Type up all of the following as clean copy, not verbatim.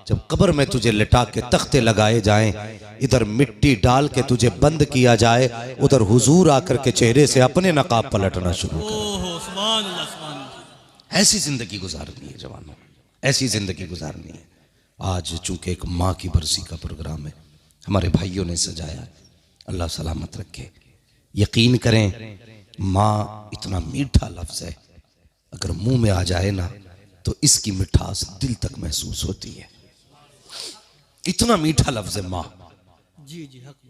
जब कब्र में तुझे लिटा के तख्ते लगाए जाएं, इधर मिट्टी डाल के तुझे बंद किया जाए, उधर हुजूर आकर के चेहरे से अपने नकाब पलटना शुरू कर। ऐसी जिंदगी गुजारनी है जवानों, ऐसी जिंदगी गुजारनी है। आज चूंकि एक माँ की बरसी का प्रोग्राम है, हमारे भाइयों ने सजाया है, अल्लाह सलामत रखे। यकीन करें माँ इतना मीठा लफ्ज है, अगर मुंह में आ जाए ना तो इसकी मिठास दिल तक महसूस होती है। इतना मीठा लफ्ज है माँ।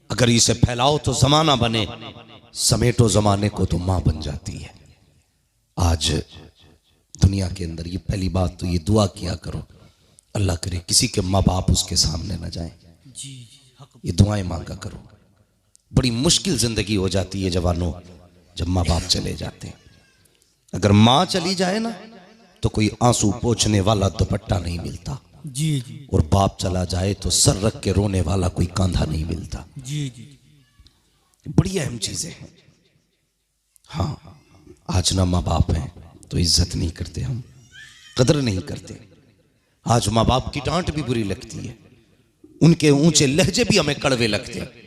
अगर इसे फैलाओ तो जमाना बने, समेटो जमाने को तो माँ बन जाती है। आज दुनिया के अंदर ये पहली बात तो ये दुआ किया करो, अल्लाह करे किसी के माँ बाप उसके सामने ना जाए। ये दुआएं मांगा करो। बड़ी मुश्किल जिंदगी हो जाती है जवानों जब माँ बाप चले जाते हैं। अगर माँ चली जाए ना तो कोई आंसू पोंछने वाला दुपट्टा नहीं मिलता, और बाप चला जाए तो सर रख के रोने वाला कोई कांधा नहीं मिलता। बड़ी अहम चीजें हैं। हाँ, आज ना माँ बाप हैं तो इज्जत नहीं करते, हम कदर नहीं करते। आज माँ बाप की डांट भी बुरी लगती है, उनके ऊंचे लहजे भी हमें कड़वे लगते हैं।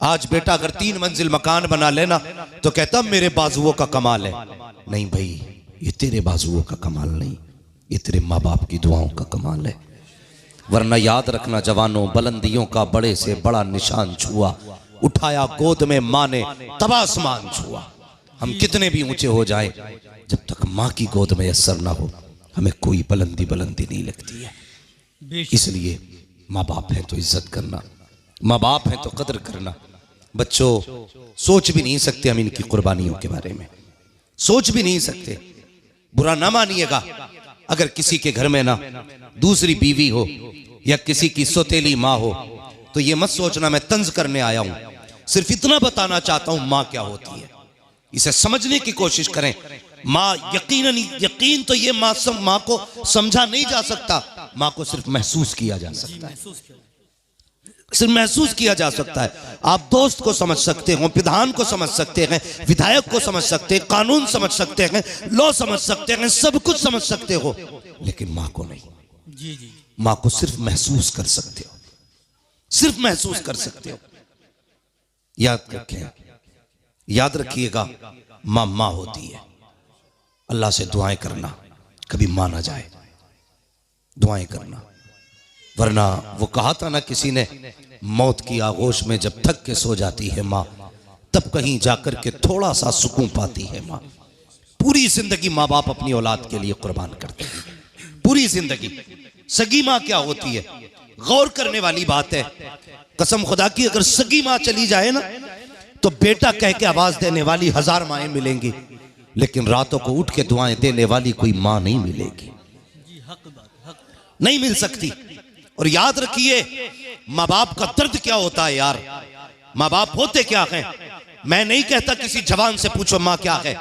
आज बेटा अगर 3 मंजिल मकान बना लेना तो कहता मेरे बाजुओं का कमाल है। नहीं भाई, ये तेरे बाजुओं का कमाल नहीं, ये तेरे माँ बाप की दुआओं का कमाल है। वरना याद रखना जवानों, बुलंदियों का बड़े से बड़ा निशान छुआ, उठाया गोद में माँ ने तब आसमान छुआ। हम कितने भी ऊंचे हो जाएं, जब तक माँ की गोद में असर ना हो हमें कोई बुलंदी नहीं लगती है। इसलिए माँ बाप है तो इज्जत करना, माँ बाप है तो कदर करना। बच्चों, सोच भी नहीं सकते हम इनकी कुर्बानियों के बारे में, सोच भी नहीं सकते। बुरा ना मानिएगा अगर किसी के घर में ना दूसरी बीवी हो या किसी की सौतेली माँ हो तो ये मत सोचना मैं तंज करने आया हूं। सिर्फ इतना बताना चाहता हूं माँ क्या होती है, इसे समझने की कोशिश करें। माँ यकीन तो ये माँ को समझा नहीं जा सकता, माँ को सिर्फ महसूस किया जा सकता है, सिर्फ महसूस किया जा सकता है। आप दोस्त को समझ सकते हो, विधान को समझ सकते हैं, विधायक को समझ सकते हैं, कानून समझ सकते हैं, लॉ समझ सकते हैं, सब कुछ समझ सकते हो, लेकिन माँ को नहीं। माँ को सिर्फ महसूस कर सकते हो, सिर्फ महसूस कर सकते हो। याद रखें, याद रखिएगा, माँ माँ होती है। अल्लाह से दुआएं करना, कभी माना जाए, दुआएं करना। वरना वो कहा था ना किसी ने, मौत की आगोश में जब थक के सो जाती है माँ, तब कहीं जाकर के थोड़ा सा सुकून पाती है माँ। पूरी जिंदगी माँ बाप अपनी औलाद के लिए कुर्बान करते हैं, पूरी जिंदगी। सगी माँ क्या होती है, गौर करने वाली बात है। कसम खुदा की, अगर सगी माँ चली जाए ना तो बेटा कह के आवाज देने वाली 1000 माएँ मिलेंगी, लेकिन रातों को उठ के दुआएं देने वाली कोई माँ नहीं मिलेगी, नहीं मिल सकती। और याद रखिए, माँ बाप का दर्द क्या होता है यार, माँ बाप होते क्या हैं। मैं नहीं कहता किसी जवान से पूछो माँ क्या है,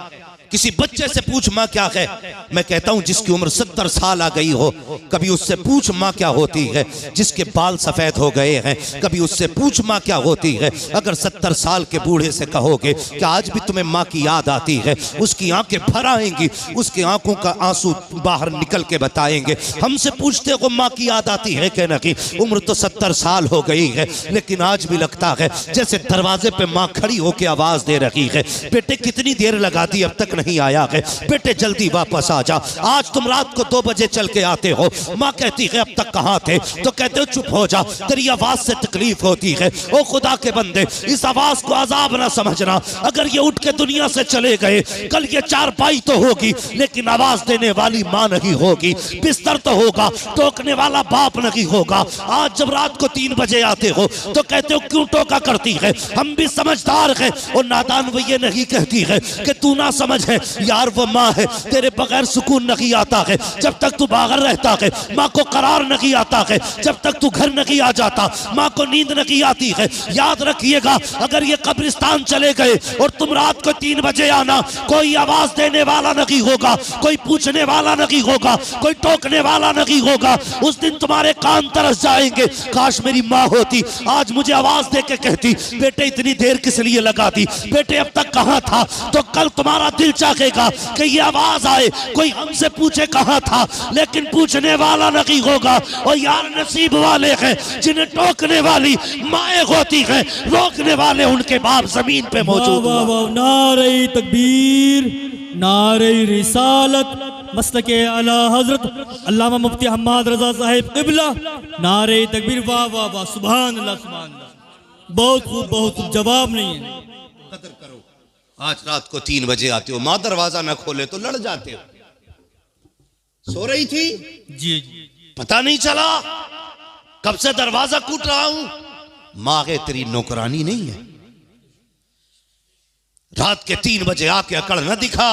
किसी बच्चे से पूछ माँ क्या है। मैं कहता हूं जिसकी उम्र 70 साल आ गई हो, कभी उससे पूछ माँ क्या होती है। जिसके बाल सफेद हो गए हैं, कभी उससे पूछ माँ क्या होती है। अगर 70 साल के बूढ़े से कहोगे कि आज भी तुम्हें माँ की याद आती है, उसकी आंखें भर आएंगी, उसकी आंखों का आंसू बाहर निकल के बताएंगे, हमसे पूछते हो माँ की याद आती है कि नहीं। उम्र तो 70 साल हो गई है, लेकिन आज भी लगता है जैसे दरवाजे पे माँ खड़ी होकर आवाज दे रही है, बेटे कितनी देर लगा दी, अब तक नहीं आया है, बेटे जल्दी वापस आ जा। आज तुम रात को 2 बजे चल के आते हो, माँ कहती है अब तक कहाँ थे, तो कहते हो चुप हो जा, तेरी आवाज से तकलीफ होती है। ओ खुदा के बंदे, इस आवाज को अजाब ना समझना। अगर ये उठ के दुनिया से चले गए, कल ये चारपाई तो होगी, लेकिन आवाज देने वाली माँ नहीं होगी, बिस्तर तो होगा, टोकने वाला बाप नहीं होगा। आज जब रात को 3 बजे आते हो तो कहते हो क्यों टोका करती है, हम भी समझदार हैं। और नादान वो ये नहीं कहती है कि तू ना समझ है यार, वो माँ है, तेरे बगैर सुकून नहीं आता है जब तक तू बाहर रहता है, माँ को करार नहीं आता है जब तक तू घर नहीं आ जाता, माँ को नींद नहीं आती है। याद रखिएगा, अगर ये कब्रिस्तान चले गए और तुम रात को 3 बजे आना, कोई आवाज देने वाला नहीं होगा, कोई पूछने वाला नहीं होगा, कोई टोकने वाला नहीं होगा। उस दिन तुम्हारे कान तरस जाएंगे, काश मेरी माँ होती, आज मुझे आवाज देके कहती बेटे इतनी देर किस लिए लगा दी, बेटे अब तक कहाँ था। तो कल तुम्हारा दिल चाहेगा कि ये आवाज आए, कोई हमसे पूछे कहां था, लेकिन पूछने वाला नहीं होगा। और यार नसीब वाले हैं जिन्हें टोकने वाली माए होती है, रोकने वाले उनके बाप जमीन पे मौजूद। नारे तकबीर, नारे रिसालत, मस्तके आला हजरत अल्लामा मुफ्ती हम्माद रजा साहिब क़िबला, नारे तकबीर। वाह वाह वाह, सुभान अल्लाह सुभान अल्लाह। बहुत खूब, बहुत खूब, जवाब नहीं है। कदर करो। आज रात को 3 बजे आते हो, माँ दरवाजा न खोले तो लड़ जाते हो। सो रही थी जी जी, पता नहीं चला, कब से दरवाजा कूट रहा हूं। माँ के तेरी नौकरानी नहीं है, रात के 3 बजे आके अकड़ न दिखा।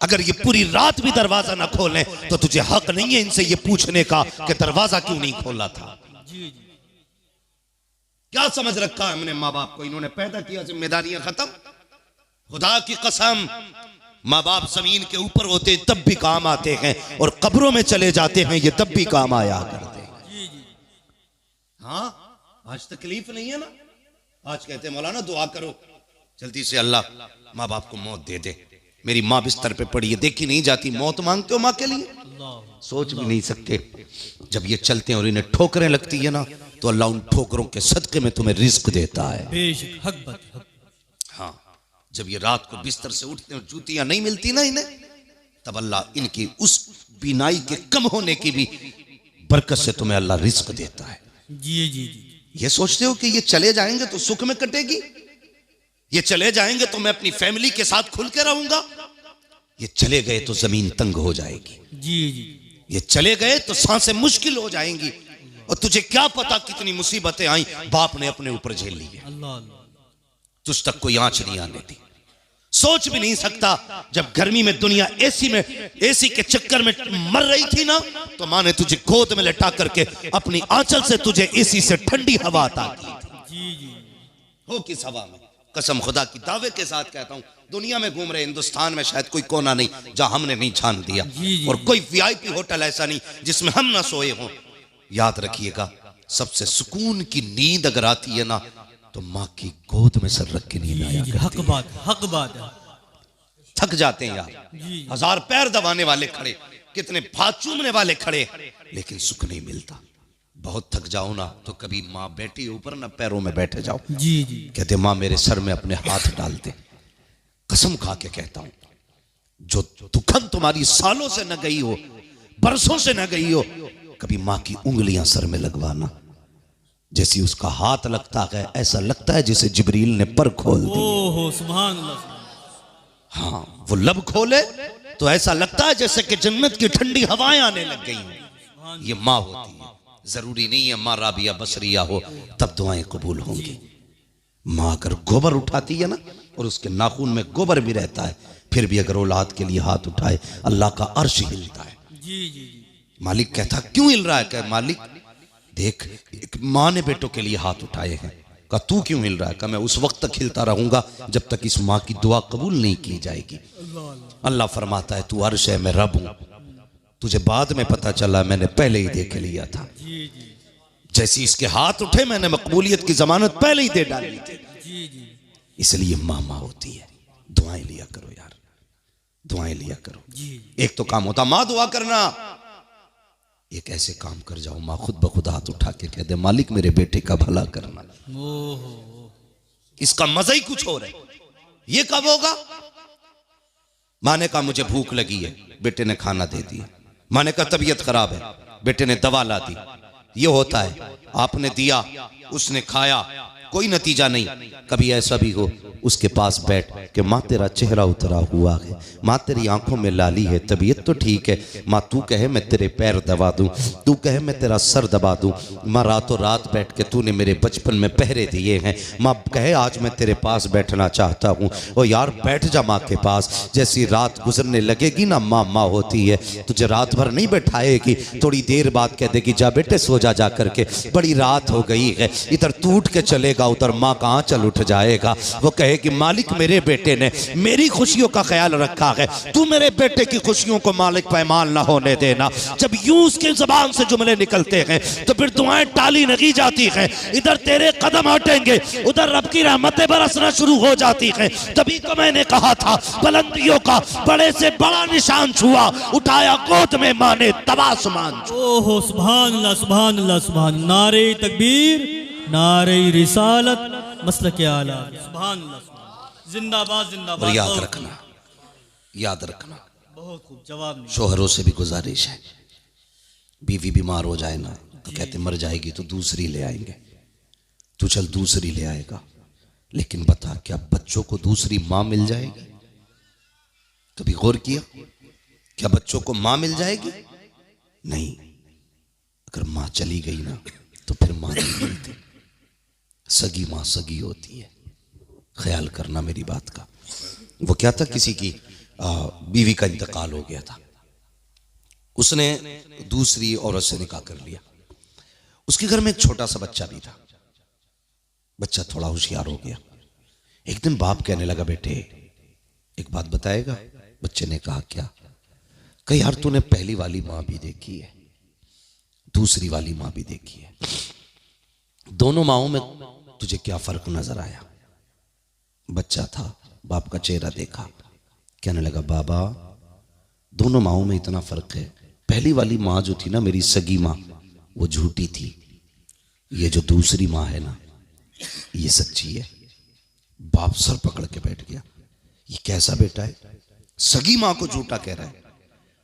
अगर ये पूरी रात भी दरवाजा ना खोलें तो तुझे हक नहीं है इनसे ये पूछने का कि दरवाजा क्यों नहीं खोला था। क्या समझ रखा है हमने माँ बाप को, इन्होंने पैदा किया, जिम्मेदारियां खत्म। खुदा की कसम, माँ बाप जमीन के ऊपर होते तब भी काम आते हैं, और कब्रों में चले जाते हैं ये तब भी काम आया करते हैं। हाँ, आज तकलीफ नहीं है ना। आज कहते हैं मौलाना दुआ करो जल्दी से अल्लाह माँ बाप को मौत दे दे। मेरी माँ बिस्तर पे पड़ी है, देखी नहीं जाती, मौत मांगते हो माँ के लिए, सोच भी नहीं सकते। जब ये चलते हैं और इन्हें ठोकरें लगती है ना, तो अल्लाह उन ठोकरों के सदके में तुम्हें रिस्क देता है। बेशक, हक बात, हक। हाँ, जब ये रात को बिस्तर से उठते हैं, जूतियां नहीं मिलती ना इन्हें, तब अल्लाह इनकी उस बीनाई के कम होने की भी बरकत से तुम्हें अल्लाह रिस्क देता है। जी जी जी। ये सोचते हो कि ये चले जाएंगे तो सुख में कटेगी, ये चले जाएंगे तो मैं अपनी फैमिली के साथ खुल के रहूंगा। ये चले गए तो जमीन तंग हो जाएगी। जी जी, ये चले गए तो सांसें मुश्किल हो जाएंगी। और तुझे क्या पता कितनी मुसीबतें आई बाप ने अपने ऊपर झेल ली है, तुझ तक कोई आंच नहीं आने दी। सोच भी नहीं सकता, जब गर्मी में दुनिया एसी के चक्कर में मर रही थी ना, तो माँ ने तुझे गोद में लटा करके अपनी आंचल से तुझे एसी से ठंडी हवा अता की थी। हो किस हवा में, कसम खुदा की दावे के साथ कहता हूं, दुनिया में घूम रहे हिंदुस्तान में शायद कोई कोना नहीं जहां हमने नहीं छान दिया, और कोई वीआईपी होटल ऐसा नहीं जिसमें हम ना सोए हों। याद रखिएगा, सबसे सुकून की नींद अगर आती है ना, तो माँ की गोद में सर रख के नींद आया करती है। हक बात, हक बात है। थक जाते हैं यार, 1000 पैर दबाने वाले खड़े, कितने हाथ चूमने वाले खड़े, लेकिन सुख नहीं मिलता। बहुत थक जाओ ना तो कभी माँ बैठी ऊपर ना पैरों में बैठे जाओ। जी जी, कहते माँ मेरे सर में अपने हाथ डाल दे। कसम खा के कहता हूं, जो दुखन तुम्हारी सालों से न गई हो, बरसों से न गई हो, कभी माँ की उंगलियां सर में लगवाना। जैसी उसका हाथ लगता है, ऐसा लगता है जैसे जिब्रील ने पर खोल दी। ओहो सुभान अल्लाह। हाँ, वो लब खोले तो ऐसा लगता है जैसे कि जन्नत की ठंडी हवाएं आने लग गई। ये माँ होती है। जरूरी नहीं है माँ राबिया बसरिया हो तब दुआएं कबूल होंगी। माँ अगर गोबर उठाती है ना, और उसके नाखून में गोबर भी रहता है, फिर भी अगर औलाद के लिए हाथ उठाए, अल्लाह का अर्श हिलता है। जी जी जी। मालिक कहता क्यों हिल रहा है? कह मालिक देख, एक माँ ने बेटों के लिए हाथ उठाए हैं। कहा तू क्यों हिल रहा है? कहा मैं उस वक्त तक हिलता रहूंगा जब तक इस माँ की दुआ कबूल नहीं की जाएगी। अल्लाह फरमाता है तू अर्श है, मैं रब हूं। तुझे बाद में पता चला, मैंने पहले ही देख लिया था। जैसी इसके हाथ उठे, मैंने मकबूलियत की जमानत पहले ही दे डाली थी। इसलिए मामा होती है। दुआएं लिया करो यार, दुआएं लिया करो। एक तो काम होता माँ दुआ करना, एक ऐसे काम कर जाओ माँ खुद ब खुद हाथ उठा के कह दे मालिक मेरे बेटे का भला करना। इसका मजा ही कुछ और है। ये कब होगा? माँ ने कहा मुझे भूख लगी है, बेटे ने खाना दे दिया। माँ ने कहा तबीयत खराब है, बेटे ने दवा ला दी। ये होता है, आपने दिया, उसने खाया, कोई नतीजा नहीं। कभी ऐसा भी हो उसके पास बैठ के माँ तेरा चेहरा उतरा हुआ है, माँ तेरी आंखों में लाली है, तबीयत तो ठीक है, माँ तू कहे मैं तेरे पैर दबा दूं, तू कहे मैं तेरा सर दबा दूं, माँ रातों रात बैठ के तूने मेरे बचपन में पहरे दिए हैं, माँ कहे आज मैं तेरे पास बैठना चाहता हूँ। ओ यार बैठ जा माँ के पास। जैसी रात गुजरने लगेगी ना, माँ माँ होती है, तुझे रात भर नहीं बैठाएगी, थोड़ी देर बाद कह देगी जा बेटे सो जा, जा करके बड़ी रात हो गई है, इधर तू उठ के चले लगेगा उधर माँ का आंचल उठ जाएगा। वो कहे कि मालिक मेरे बेटे ने मेरी खुशियों का ख्याल रखा है, तू मेरे बेटे की खुशियों को मालिक पैमाल ना होने देना। जब यूं उसके जुबान से जुमले निकलते हैं तो फिर दुआएं टाली नहीं जाती हैं। इधर तेरे कदम हटेंगे, उधर रब की रहमतें बरसना शुरू हो जाती हैं। तभी तो मैंने कहा था बुलंदियों का बड़े से बड़ा निशान छुआ, उठाया गोद में माँ ने तब आसमान। ओहो सुभान अल्लाह सुभान अल्लाह सुभान। नारे तकबीर, नारे रिसालत, मसलके आला, सुभान अल्लाह सुभान। जिंदाबाद जिंदाबाद। और याद रखना, याद रखना, बहुत खूब जवाब नहीं। शोहरों से भी गुजारिश है, बीवी बीमार हो जाए ना तो कहते मर जाएगी तो दूसरी ले आएंगे, तू चल दूसरी ले आएगा, लेकिन बता क्या बच्चों को दूसरी माँ मिल जाएगी? कभी गौर किया क्या बच्चों को माँ मिल जाएगी? नहीं, अगर माँ चली गई ना तो फिर माँ नहीं मिलती। सगी माँ सगी होती है, ख्याल करना मेरी बात का। वो क्या था, किसी की बीवी का इंतकाल हो गया था, उसने दूसरी औरत से निकाह कर लिया। उसके घर में एक छोटा सा बच्चा भी था। बच्चा थोड़ा होशियार हो गया। एक दिन बाप कहने लगा बेटे एक बात बताएगा? बच्चे ने कहा क्या? कहा यार तूने पहली वाली माँ भी देखी है, दूसरी वाली माँ भी देखी है, दोनों माओं में तुझे क्या फर्क नजर आया? बच्चा था, बाप का चेहरा देखा, कहने लगा बाबा दोनों माओं में इतना फर्क है, पहली वाली माँ जो थी ना मेरी सगी माँ वो झूठी थी, ये जो दूसरी माँ है ना ये सच्ची है। बाप सर पकड़ के बैठ गया, ये कैसा बेटा है? सगी माँ को झूठा कह रहा है,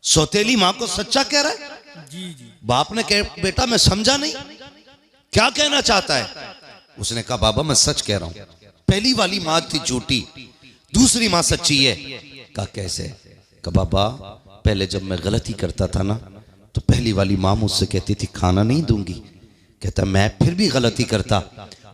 सौतेली माँ को सच्चा कह रहा है। जी जी। बाप ने कहा बेटा मैं समझा नहीं, क्या कहना चाहता है? उसने कहा बाबा मैं सच कह रहा हूं, पहली वाली माँ थी झूठी, दूसरी माँ सच्ची है। कहा कैसे? कहा बाबा पहले जब मैं गलती करता था ना तो पहली वाली माँ मुझसे कहती थी खाना नहीं दूंगी, कहता मैं फिर भी गलती करता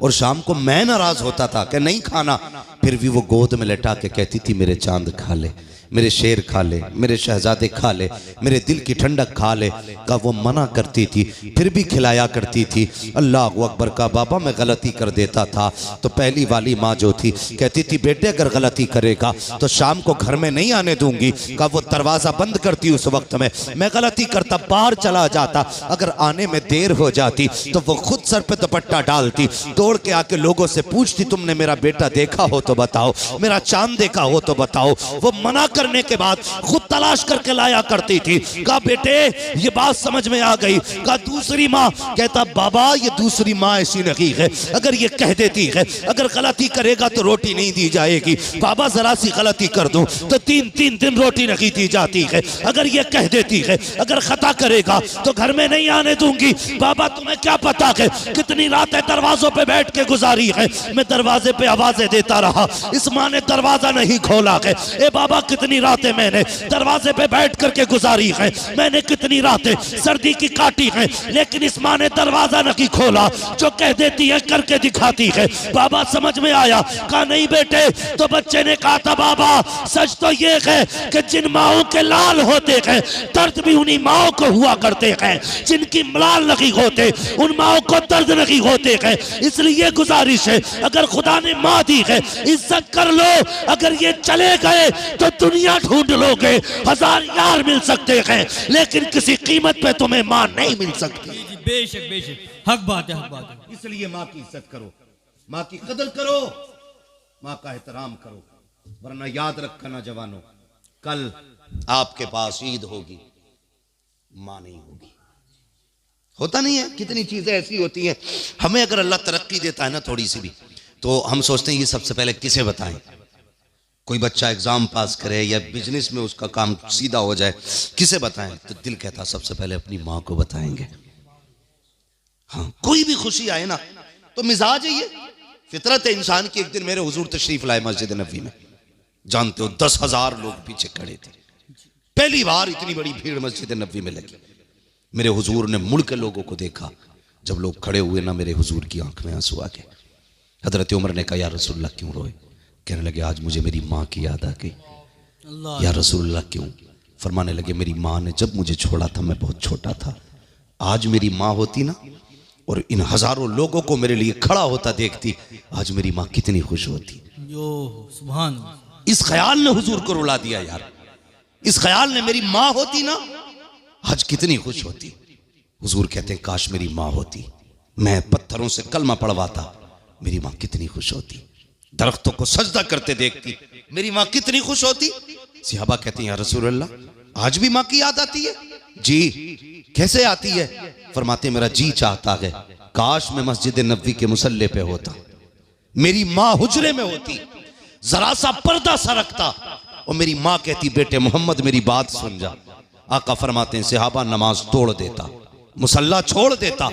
और शाम को मैं नाराज होता था कि नहीं खाना, फिर भी वो गोद में लेटा के कहती थी मेरे चांद खा ले, मेरे शेर खा ले, मेरे शहजादे खा ले, मेरे दिल की ठंडक खा ले। का वो मना करती थी फिर भी खिलाया करती थी। अल्लाह अकबर। का बाबा मैं गलती कर देता था तो पहली वाली माँ जो थी कहती थी बेटे अगर गलती करेगा तो शाम को घर में नहीं आने दूंगी। का वो दरवाजा बंद करती उस वक्त में, मैं गलती करता बाहर चला जाता, अगर आने में देर हो जाती तो वो खुद सर पे दुपट्टा डालती, दौड़ के आके लोगों से पूछती तुमने मेरा बेटा देखा हो तो बताओ, मेरा चांद देखा हो तो बताओ। वो मना करने के बाद खुद तलाश करके लाया करती थी। कहा बेटे ये बात समझ में आ गई? कहा दूसरी माँ। कहता बाबा ये दूसरी माँ ऐसी नहीं है, अगर ये कह देती है अगर गलती करेगा तो रोटी नहीं दी जाएगी, बाबा जरा सी गलती कर दूं तो 3-3 दिन रोटी नहीं दी जाती है, अगर ये कह देती है अगर खता करेगा तो घर में नहीं आने दूंगी। बाबा तुम्हें क्या पता है कितनी रातें दरवाजों पे बैठ के गुजारी है, मैं दरवाजे पे आवाजें देता रहा, इस माँ ने दरवाजा नहीं खोला है। ए बाबा कितनी रातें मैंने दरवाजे पे बैठ करके गुजारी है, मैंने कितनी रातें सर्दी की काटी है, लेकिन इस माँ ने दरवाजा नहीं खोला, जो कह देती है करके दिखाती है। बाबा समझ में आया? कहा नहीं बेटे। तो बच्चे ने कहा था बाबा सच तो ये है कि जिन माओं के लाल होते हैं दर्द भी उन्हीं माओं को हुआ करते हैं, जिनकी लाल नहीं होते उन माओं को दर्द नहीं होते हैं। इसलिए गुजारिश है अगर खुदा ने माँ दी है इज्जत कर लो, अगर ये चले गए तो दुनिया ढूंढ लोगे, 1000 यार मिल सकते हैं लेकिन किसी कीमत पे तुम्हें माँ नहीं मिल सकती। बेशक बेशक हक बात है, हक बात है। इसलिए माँ की इज्जत करो, माँ की कदर करो, माँ का एहतराम करो, वरना याद रखना जवानों कल आपके पास ईद होगी माँ नहीं होगी। होता नहीं है? कितनी चीजें ऐसी होती हैं, हमें अगर अल्लाह तरक्की देता है ना थोड़ी सी भी तो हम सोचते हैं ये सबसे पहले किसे बताएं। कोई बच्चा एग्जाम पास करे या बिजनेस में उसका काम सीधा हो जाए, किसे बताएं? तो दिल कहता सबसे पहले अपनी माँ को बताएंगे। हाँ कोई भी खुशी आए ना तो मिजाज है, ये फितरत है इंसान की। एक दिन मेरे हुजूर तशरीफ लाए मस्जिद नबवी में, जानते हो 10,000 लोग पीछे खड़े थे, पहली बार इतनी बड़ी भीड़ मस्जिद नबवी में लगी। मेरे हुजूर ने मुड़ के लोगों को देखा, जब लोग खड़े हुए ना मेरे हुजूर की आंख में आंसू आ गए। हजरत उमर ने कहा या रसूलुल्लाह क्यों रोए? कहने लगे आज मुझे मेरी माँ की याद आ गई। या रसूलुल्लाह क्यों? फरमाने लगे मेरी माँ ने जब मुझे छोड़ा था मैं बहुत छोटा था, आज मेरी माँ होती ना और इन हजारों लोगों को मेरे लिए खड़ा होता देखती, आज मेरी माँ कितनी खुश होती। यो सुभान अल्लाह। इस ख्याल ने हुजूर को रुला दिया यार। इस ख्याल ने, मेरी माँ होती ना आज कितनी खुश होती। हुजूर कहते हैं काश मेरी माँ होती, मैं पत्थरों से कलमा पढ़वाता, मेरी माँ कितनी खुश होती। दरख्तों को सजदा करते देखती, मेरी माँ कितनी खुश होती। सहाबा कहते हैं या रसूल अल्लाह आज भी माँ की याद आती है? जी। कैसे आती है? फरमाते मेरा जी चाहता है काश मैं मस्जिद नबवी के मुसल्ले पे होता, मेरी माँ हुजरे में होती, जरा सा पर्दा सरकता और मेरी माँ कहती बेटे मोहम्मद मेरी बात सुन जा। आका फरमाते हैं सहाबा नमाज तोड़ देता, मुसल्ला छोड़ देता,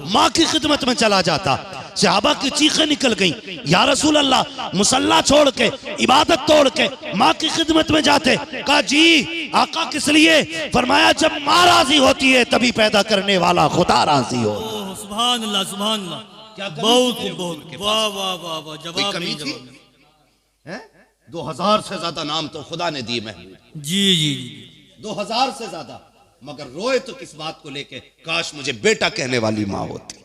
माँ की खिदमत में चला जाता। सहाबा की चीखें निकल गईं, या रसूल अल्लाह मुसल्ला छोड़ के, इबादत तोड़ के माँ की खिदमत में जाते। कहा जी आका किस लिए? फरमाया जब माँ राजी होती है तभी पैदा करने वाला खुदा राजी हो। सुभान अल्लाह सुभान अल्लाह। क्या बहुत बहुत वाह वाह वाह वाह। जवाब कमी नहीं थी? जवाब। हैं? 2000 से ज्यादा नाम तो खुदा ने दिए महबूब, जी जी जी। 2000 से ज्यादा, मगर रोए तो किस बात को लेके? काश मुझे बेटा कहने वाली माँ होती।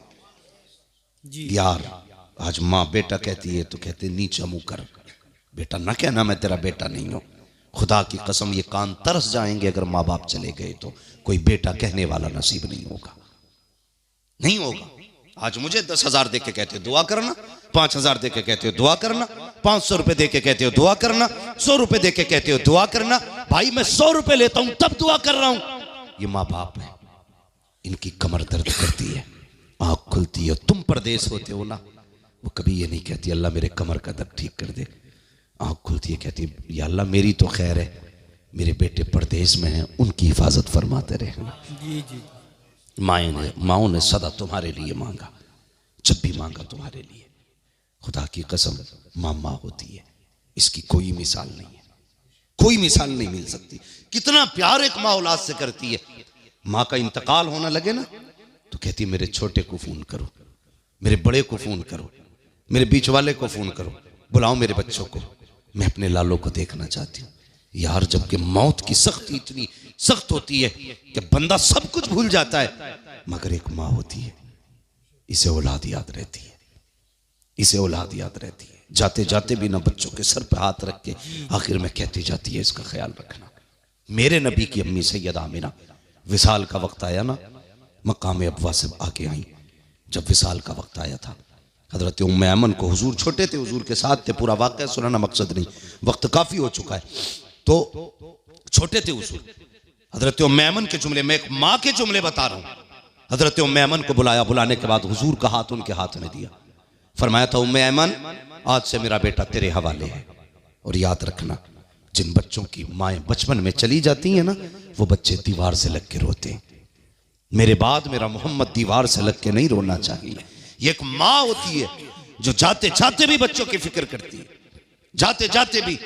जी यार आज माँ बेटा कहती है तो कहते नीचा मुंह कर, बेटा ना कहना मैं तेरा बेटा नहीं हूं। खुदा की कसम ये कान तरस जाएंगे अगर माँ बाप चले गए तो कोई बेटा कहने वाला नसीब नहीं होगा, नहीं होगा। आज मुझे 10,000 दे के कहते हो दुआ करना, 5,000 दे के कहते हो दुआ करना, 500 रुपए दे के कहते हो दुआ करना, 100 रुपए दे के कहते हो दुआ करना। भाई मैं 100 रुपए लेता हूं तब दुआ कर रहा हूं। ये माँ बाप है, इनकी कमर दर्द करती है, आंख खुलती है। तुम परदेश होते हो ना, वो कभी ये नहीं कहती अल्लाह मेरे कमर का दर्द ठीक कर दे। आंख खुलती है कहती या अल्लाह मेरी तो खैर है, मेरे बेटे परदेश में हैं उनकी हिफाजत फरमाते रहे। जी जी। माओ ने सदा तुम्हारे लिए मांगा, जब भी मांगा तुम्हारे लिए। खुदा की कसम माँ माँ होती है, इसकी कोई मिसाल नहीं है, कोई मिसाल नहीं मिल सकती। कितना प्यार एक माँ औलाद से करती है। माँ का इंतकाल होने लगे ना तो कहती मेरे छोटे को फोन करो, मेरे बड़े को फोन करो, मेरे बीच वाले को फोन करो, बुलाओ मेरे बच्चों को, मैं अपने लालों को देखना चाहती हूँ। यार जबकि मौत की सख्ती इतनी सख्त होती है कि बंदा सब कुछ भूल जाता है, मगर एक माँ होती है इसे औलाद याद रहती है, इसे औलाद याद रहती है। जाते जाते भी ना बच्चों के सर पे हाथ रख के आखिर में कहती जाती है इसका ख्याल रखना। मेरे नबी की अम्मी सैयदा आमिना विसाल का वक्त आया ना, मकाम अबवा से आके आई। जब विसाल का वक्त आया था हजरत उम्मे ऐमन को, हुजूर छोटे थे, हुजूर के साथ थे, पूरा वाक़या सुनाना मकसद नहीं, वक्त काफी हो चुका है, तो छोटे थे हुजूर। हजरत उम्मे ऐमन के जुमले में, एक माँ के जुमले बता रहा हूं। हजरत उम्मे ऐमन को बुलाया, बुलाने के बाद हुजूर का हाथ उनके हाथ में दिया, फरमाया था उम्मे ऐमन आज से मेरा बेटा तेरे हवाले है, और याद रखना जिन बच्चों की माएँ बचपन में चली जाती हैं ना, वो बच्चे दीवार से लग के रोते हैं। मेरे बाद मेरा मोहम्मद दीवार से लग के नहीं रोना चाहिए। ये एक माँ होती है जो जाते जाते भी बच्चों की फिक्र करती है, जाते जाते भी।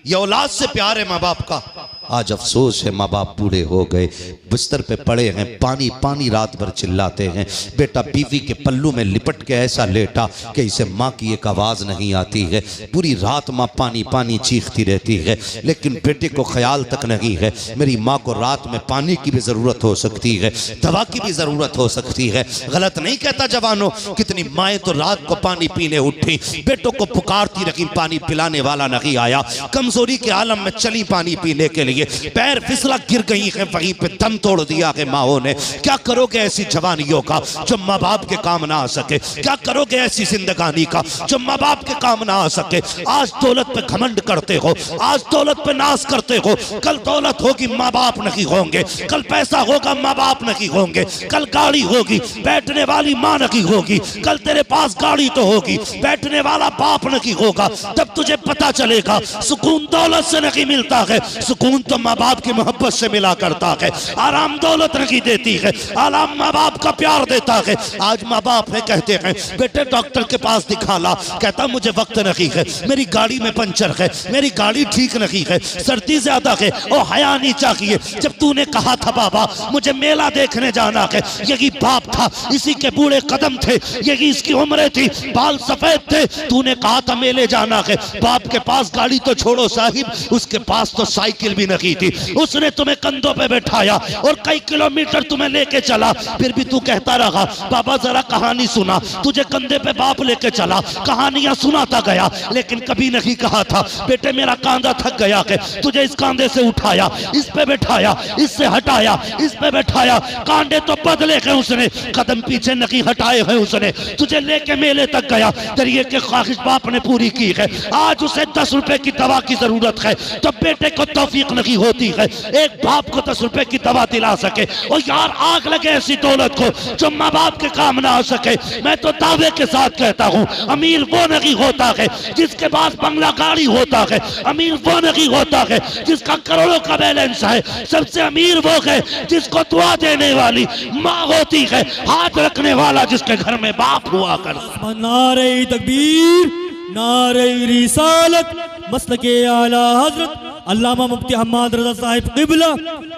ये औलाद से प्यार है माँ बाप का। आज अफसोस है माँ बाप बूढ़े हो गए, बिस्तर पे पड़े हैं, पानी पानी रात भर चिल्लाते हैं। बेटा बीवी के पल्लू में लिपट के ऐसा लेटा कि इसे माँ की एक आवाज़ नहीं आती है, पूरी रात माँ पानी पानी चीखती रहती है, लेकिन बेटे को ख्याल तक नहीं है मेरी माँ को रात में पानी की भी ज़रूरत हो सकती है, दवा की भी ज़रूरत हो सकती है। गलत नहीं कहता जवानों, कितनी माएँ तो रात को पानी पीने उठी, बेटों को पुकारती रही, पानी पिलाने वाला नहीं आया। कमजोरी के आलम में चली पानी पीने के लिए, पैर फिसला गिर गई है, वहीं पे दम तोड़ दिया है माओ ने। क्या करोगे ऐसी जवानियों का जो माँ बाप के काम ना आ सके? क्या करोगे ऐसी जिंदगानी का जो माँ बाप के काम ना आ सके? आज दौलत पे घमंड करते हो, आज दौलत पे नाश करते हो, कल दौलत होगी माँ बाप नहीं होंगे, कल पैसा होगा माँ बाप नहीं होंगे, कल गाड़ी होगी बैठने वाली माँ नहीं होगी, कल तेरे पास गाड़ी तो होगी बैठने वाला बाप नहीं होगा। तब तुझे पता चलेगा सुकून दौलत से नहीं मिलता है, सुकून तो माँ बाप की मोहब्बत से मिला करता है। आराम दौलत नहीं देती है, आराम माँ बाप का प्यार देता है। आज माँ बाप है कहते हैं बेटे डॉक्टर के पास दिखा ला, कहता मुझे वक्त नहीं है, मेरी गाड़ी में पंचर है, मेरी गाड़ी ठीक नहीं है, सर्दी ज्यादा है, और हया नहीं चाहिए। जब तूने कहा था बाबा मुझे मेला देखने जाना है, यही बाप था, इसी के बूढ़े कदम थे, यही इसकी उम्र थी, बाल सफेद थे, तूने कहा था मेले जाना है। बाप के पास गाड़ी तो छोड़ो साहिब, उसके पास तो साइकिल भी रखी थी, उसने तुम्हें कंधों पे बैठाया और कई किलोमीटर तुम्हें लेके चला, फिर भी तू कहता रहा बाबा जरा कहानी सुना। तुझे कंधे पे बाप लेके चला, कहानियां सुनाता गया, लेकिन कभी नहीं कहा था बेटे मेरा कांधा थक गया है, तुझे इस कांधे से उठाया, इस पे बैठाया, इससे हटाया, इस पे बैठाया, कांधे तो बदले हैं उसने, कदम पीछे नहीं हटाए हैं उसने, तुझे लेके मेले तक गया, तेरी एक ख्वाहिश बाप ने पूरी की है। आज उसे 10 रुपए की दवा की जरूरत है तो बेटे को तौफीक नहीं होती है एक बाप को 10 रुपए की दवा दिला सके। और यार आग लगे ऐसी दौलत को जो माँ बाप के काम ना आ सके। मैं तो दावे के साथ कहता हूँ अमीर वो नहीं होता है जिसके पास बंगला गाड़ी होता है, अमीर वो नहीं होता है जिसका करोड़ों का बैलेंस है, सबसे अमीर वो है जिसको दुआ देने वाली माँ होती है, हाथ रखने वाला जिसके घर में बाप हुआ करता। नारे तकबीर, नारे रिसालत, मसलके आला हजरत अल्लामा मुफ्ती हम्माद रजा साहिब क़िबला,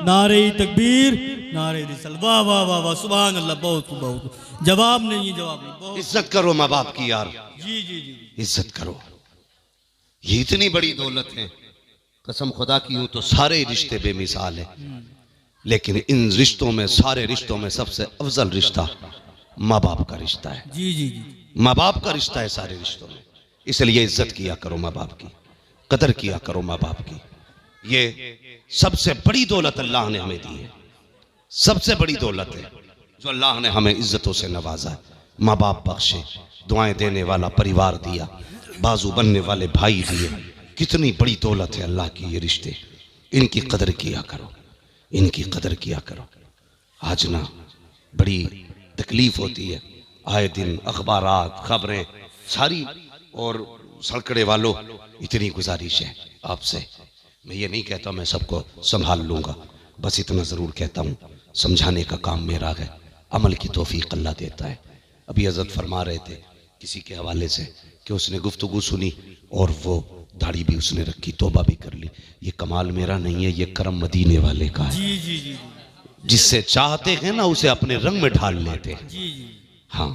नारे तकबीर, नारे रिसालत। वाह वाह वाह वाह, सुभान अल्लाह। बहुत बहुत जवाब नहीं, जवाब नहीं। बहुत इज्जत करो माँ बाप की यार, जी जी जी, इज्जत करो, ये इतनी बड़ी दौलत है, कसम खुदा की हूं तो सारे रिश्ते बेमिसाल हैं, लेकिन इन रिश्तों में, सारे रिश्तों में सबसे अफजल रिश्ता माँ बाप का रिश्ता है। जी जी जी, माँ बाप का रिश्ता है सारे रिश्तों में, इसलिए इज्जत किया करो माँ बाप की, कदर किया करो माँ बाप की। ये सबसे बड़ी दौलत अल्लाह ने हमें दी है, सबसे बड़ी दौलत है जो अल्लाह ने हमें इज्जतों से नवाजा है। माँ बाप बख्शे, दुआएं देने वाला परिवार दिया, बाजू बनने वाले भाई दिए, कितनी बड़ी दौलत है अल्लाह की ये रिश्ते, इनकी कदर किया करो, इनकी कदर किया करो। आज ना बड़ी तकलीफ होती है, आए दिन अखबारात, खबरें सारी, और सड़कड़े वालों इतनी गुजारिश है आपसे, मैं ये नहीं कहता मैं सबको संभाल लूंगा, बस इतना ज़रूर कहता हूँ समझाने का काम मेरा है, अमल की तौफीक अल्लाह देता है। अभी हज़रत फरमा रहे थे किसी के हवाले से कि उसने गुफ्तगू सुनी और वो दाढ़ी भी उसने रखी, तौबा भी कर ली। ये कमाल मेरा नहीं है, ये करम मदीने वाले का है। जी जी जी, जिससे चाहते हैं ना उसे अपने रंग में ढाल लेते हैं। जी जी, हाँ,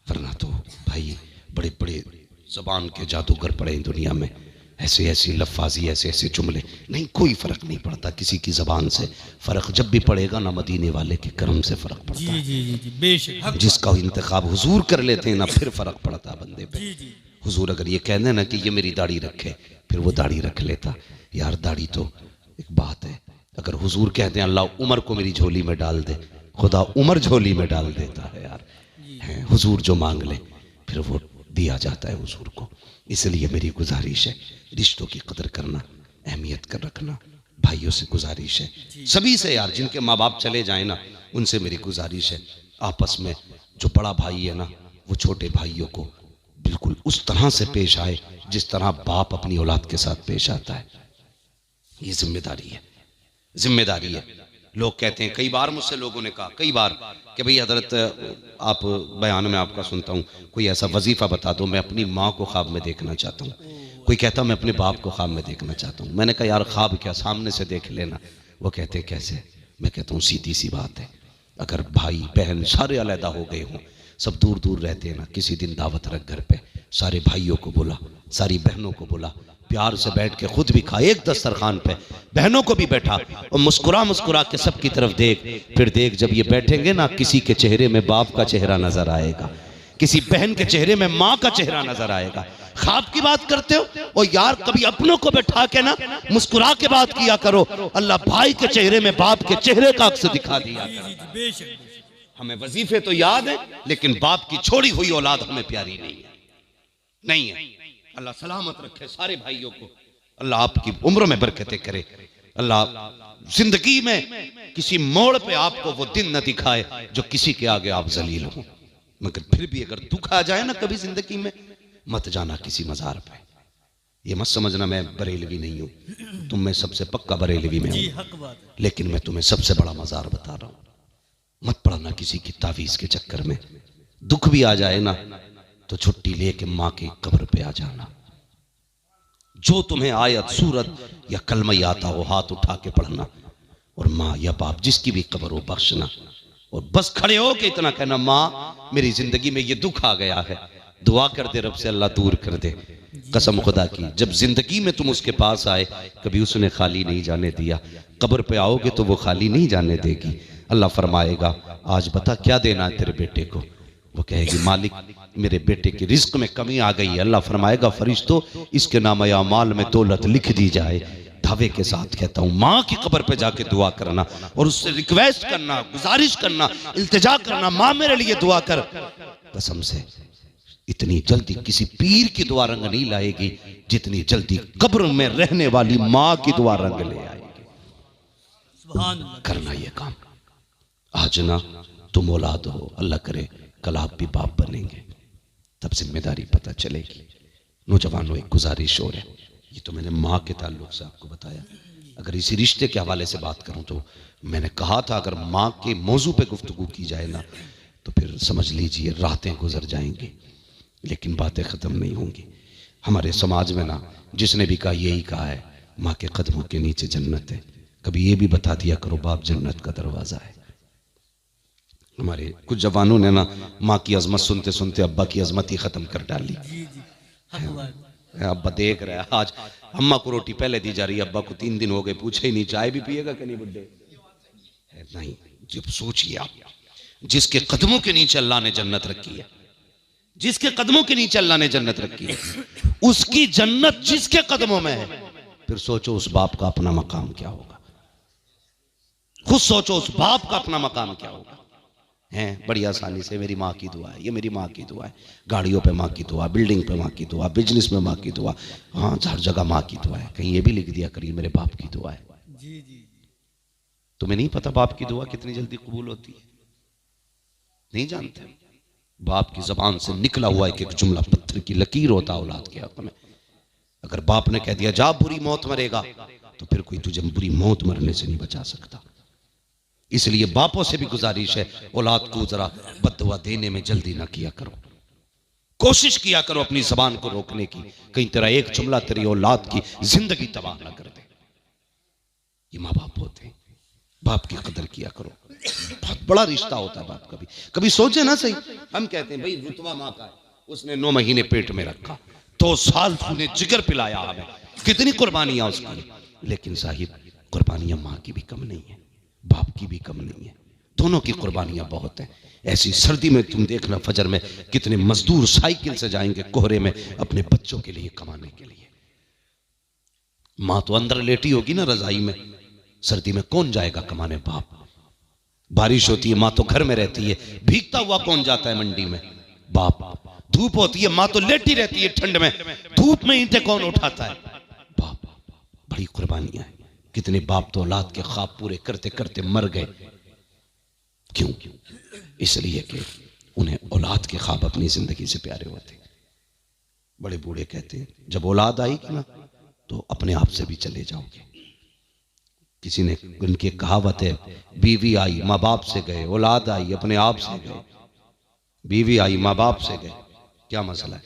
वरना तो भाई बड़े बड़े जबान के जादूगर पड़े हैं दुनिया में, ऐसे ऐसी लफ्फाजी, ऐसे ऐसे जुमले, नहीं कोई फर्क नहीं पड़ता किसी की जबान से। फर्क जब भी पड़ेगा ना मदीने वाले के करम से फर्क पड़ता जी है। जी जी, बेशक। जिसका इंतखाब हुजूर कर लेते हैं ना, फिर फर्क पड़ता बंदे पे। जी जी, हुजूर अगर ये कह दें ना कि ये मेरी दाढ़ी रखे, फिर वो दाढ़ी रख लेता। यार दाढ़ी तो एक बात है, अगर हुजूर कहते हैं अल्लाह उमर को मेरी झोली में डाल दे, खुदा उमर झोली में डाल देता है यार। है हुजूर जो मांग ले फिर वो दिया जाता है हुजूर को। इसलिए मेरी गुजारिश है रिश्तों की कदर करना, अहमियत कर रखना। भाइयों से गुजारिश है, सभी से यार, जिनके माँ बाप चले जाए ना उनसे मेरी गुजारिश है, आपस में जो बड़ा भाई है ना वो छोटे भाइयों को बिल्कुल उस तरह से पेश आए जिस तरह बाप अपनी औलाद के साथ पेश आता है। ये जिम्मेदारी है, जिम्मेदारी है। लोग कहते हैं, कई बार मुझसे लोगों ने कहा कई बार कि भाई हजरत आप बयान में आपका सुनता हूँ, कोई ऐसा वजीफा बता दो, मैं अपनी माँ को ख्वाब में देखना चाहता हूँ। कोई कहता मैं अपने बाप को ख्वाब में देखना चाहता हूँ। मैंने कहा यार ख्वाब क्या, सामने से देख लेना। वो कहते हैं कैसे? मैं कहता हूँ सीधी सी बात है, अगर भाई बहन सारे अलहदा हो गए हों, सब दूर दूर रहते हैं ना, किसी दिन दावत रख घर पे, सारे भाइयों को बुला, सारी बहनों को बुला, प्यार से बैठ के खुद भी खा, एक दस्तरखान पे बहनों को भी बैठा और मुस्कुरा मुस्कुरा के सबकी तरफ देख। फिर देख जब ये बैठेंगे ना, किसी के चेहरे में बाप का चेहरा नजर आएगा, किसी बहन के चेहरे में माँ का चेहरा नजर आएगा। ख्वाब की बात करते हो, और यार कभी अपनों को बैठा के ना मुस्कुरा के बात किया करो। अल्लाह भाई के चेहरे में बाप के चेहरे का अक्स दिखा दिया। हमें वजीफे तो याद है, लेकिन बाप की छोड़ी हुई औलाद हमें प्यारी नहीं है, नहीं है। अल्लाह सलामत रखे सारे भाइयों को, अल्लाह आपकी उम्र में बरकतें करे, अल्लाह जिंदगी में किसी मोड़ पे आपको वो दिन न दिखाए जो किसी के आगे आप जलील हो। मगर फिर भी अगर दुख आ जाए ना कभी जिंदगी में, मत जाना किसी मजार पे। ये मत समझना मैं बरेलवी नहीं हूँ, तुम में सबसे पक्का बरेलवी में हूँ, लेकिन मैं तुम्हें सबसे बड़ा मजार बता रहा हूँ। मत पड़ना किसी की तावीज के चक्कर में। दुख भी आ जाए ना तो छुट्टी लेके माँ की कब्र पे आ जाना। जो तुम्हें आयत सूरत या कलमा आता हो हाथ उठा के पढ़ना, और माँ या बाप जिसकी भी कब्र हो बख्शना, और बस खड़े हो के इतना कहना, माँ मेरी जिंदगी में ये दुख आ गया है, दुआ कर दे रब से अल्लाह दूर कर दे। कसम खुदा की, जब जिंदगी में तुम उसके पास आए कभी उसने खाली नहीं जाने दिया, कब्र पे आओगे तो वो खाली नहीं जाने देगी। अल्लाह फरमाएगा आज बता क्या देना है तेरे बेटे को। वो कहेगी मालिक मेरे बेटे की रिस्क में कमी आ गई है। अल्लाह फरमाएगा फरिश्तों इसके नाम अमाल में दौलत लिख दी जाए। दावे के साथ कहता हूं माँ की कब्र पे जाके दुआ करना और उससे रिक्वेस्ट करना, गुजारिश करना, इल्तिजा करना, माँ मेरे लिए दुआ कर। कसम से इतनी जल्दी किसी पीर की दुआ रंग नहीं लाएगी जितनी जल्दी कब्र में रहने वाली माँ की दुआ रंग ले आएगी। सुभान अल्लाह। करना ये काम। आज ना तुम औलाद हो, अल्लाह करे कल आप भी बाप बनेंगे, तब जिम्मेदारी पता चलेगी। नौजवानों एक गुजारिश हो है, ये तो मैंने माँ के ताल्लुक से आपको बताया। अगर इसी रिश्ते के हवाले से बात करूं तो मैंने कहा था अगर माँ के मौजू पे गुफ्तगू की जाए ना तो फिर समझ लीजिए रातें गुजर जाएंगी, लेकिन बातें ख़त्म नहीं होंगी। हमारे समाज में ना जिसने भी कहा यही कहा है माँ के कदमों के नीचे जन्नत है। कभी ये भी बता दिया करो बाप जन्नत का दरवाज़ा है। हमारे कुछ जवानों ने ना माँ की अजमत सुनते सुनते अब्बा की अजमत ही ख़त्म कर डाली। अब्बा देख रहा है आज अम्मा को रोटी पहले दी जा रही है, अब्बा को 3 दिन हो गए पूछे ही नहीं चाय भी पिएगा कि नहीं बुड्ढे। नहीं, जब सोचिए आप जिसके कदमों के नीचे अल्लाह ने जन्नत रखी है, जिसके कदमों के नीचे अल्लाह ने जन्नत रखी है, उसकी जन्नत जिसके कदमों में है, फिर सोचो उस बाप का अपना मकाम क्या होगा। खुद सोचो उस बाप का अपना मकाम क्या होगा। हैं बड़ी आसानी से मेरी माँ की दुआ है, ये मेरी माँ की दुआ है, गाड़ियों पे माँ की दुआ, बिल्डिंग पे माँ की दुआ, बिजनेस में माँ की दुआ, हाँ हर जगह माँ की दुआ है। कहीं ये भी लिख दिया करिए मेरे बाप की दुआ है। जी जी। तुम्हें नहीं पता बाप की दुआ कितनी जल्दी कबूल होती है, नहीं जानते। बाप की जबान से निकला हुआ एक एक जुमला पत्थर की लकीर होता औलाद के हक में। अगर बाप ने कह दिया जा बुरी मौत मरेगा तो फिर कोई तुझे बुरी मौत मरने से नहीं बचा सकता। इसलिए बापों से भी गुजारिश है औलाद को जरा बद्दुआ देने में जल्दी ना किया करो, कोशिश किया करो अपनी जबान को रोकने की, कहीं तेरा एक जुमला तेरी औलाद की जिंदगी तबाह ना कर दे। ये माँ बाप होते हैं, बाप की कदर किया करो। बहुत बड़ा रिश्ता होता है बाप का भी। कभी सोचे ना सही, हम कहते हैं भाई रुतबा माँ का है, उसने 9 महीने पेट में रखा, 2 साल तूने जिगर पिलाया हमें, कितनी कुर्बानियां उसकी। लेकिन साहिब कुर्बानियां माँ की भी कम नहीं है, बाप की भी कम नहीं है, दोनों की कुर्बानियां बहुत हैं। ऐसी सर्दी में तुम देखना फजर में कितने मजदूर साइकिल से जाएंगे कोहरे में अपने बच्चों के लिए कमाने के लिए। माँ तो अंदर लेटी होगी ना रजाई में, सर्दी में कौन जाएगा कमाने, बाप। बारिश होती है माँ तो घर में रहती है, भीगता हुआ कौन जाता है मंडी में, बाप। धूप होती है माँ तो लेटी रहती है ठंड में, धूप में ईंटें कौन उठाता है, बाप। बड़ी कुर्बानियां हैं। कितने बाप तो औलाद के ख्वाब पूरे करते करते मर गए। क्यों? इसलिए कि उन्हें औलाद के ख्वाब अपनी जिंदगी से प्यारे होते। बड़े बूढ़े कहते हैं जब औलाद आएगी ना तो अपने आप से भी चले जाओगे। किसी ने उनकी कहावत है बीवी आई माँ बाप से गए, औलाद आई अपने आप से गए। बीवी आई माँ बाप से गए, क्या मसला है?